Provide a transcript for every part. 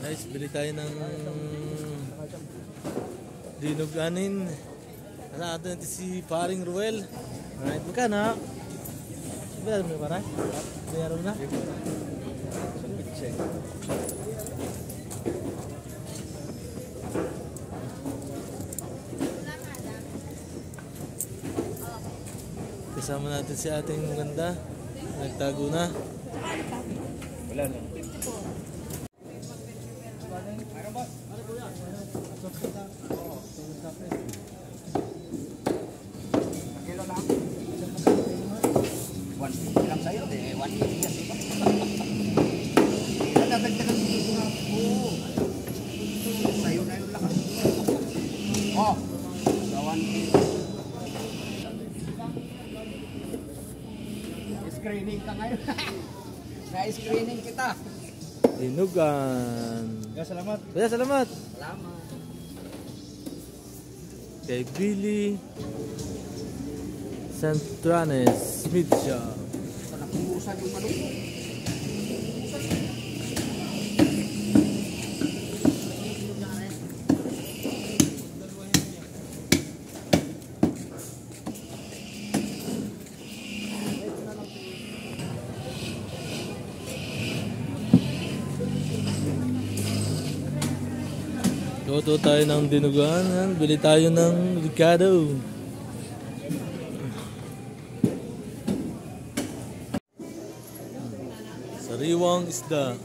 Guys, bili tayo ng dinuganin. Ano natin si Paring Ruel. Alright, magkano? Bayaran mo na parang? Bayaran mo na? Kasama natin si ating maganda. Nagtago na. Wala na. Kilo lang. 150 lang sa'yo. 150 kasi ba? Nadagdagan dito na. Oo. Sa'yo na yung lakas. Oh. Sa 150. Screening ka ngayon. Na-screening kita. Dinugan. Ya, salamat. Kaya salamat. Salamat. Kay Billy Santranes Smith siya. Nakubusan yung malungkot. Luto tayo ng dinugan. Bili tayo ng Ricardo. Sariwang isda.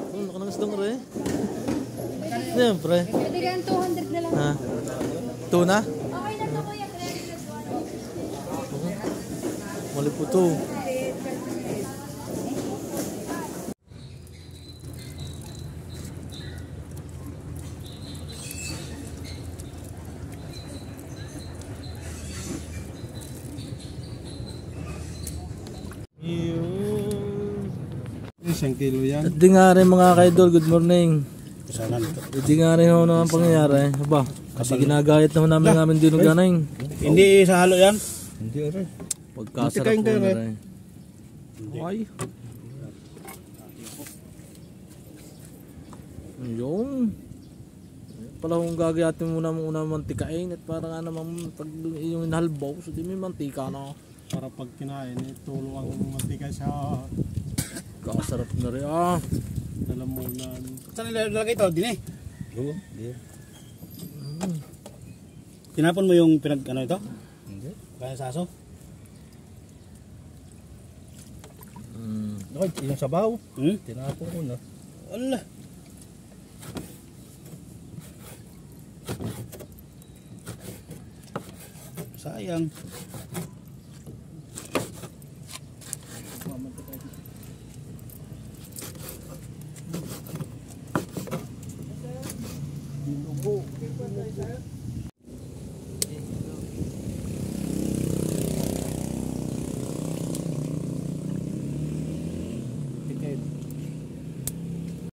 Oh, laki ng isdang rin. Siyempre. Pwede ka 200 na lang. Ha? Tuna? Okay na to kuya. Mali po to. Isang kilo yan. At di nga rin mga kaidol, good morning. Sana nito. Di nga rin ho naman pangyayari. Aba, kasi ginagayat naman namin namin dinuganin. Hindi sa halo yan? Hindi rin. Pagkasarap po na rin. Ay. Yung pala kung gagayatin mo muna mantikain at para nga naman pag yung inhalbaw, so di may mantika na. Para pag kinain, tulo ang mantika sa Kakasarap na rin ah. lalamunan. Saan nilalagay ito? Dine? Oo, di. Tinapon mo yung ano ito? Hindi. Kaya sa aso? Yung sabaw? Tinapon ko na. Wala. Sayang.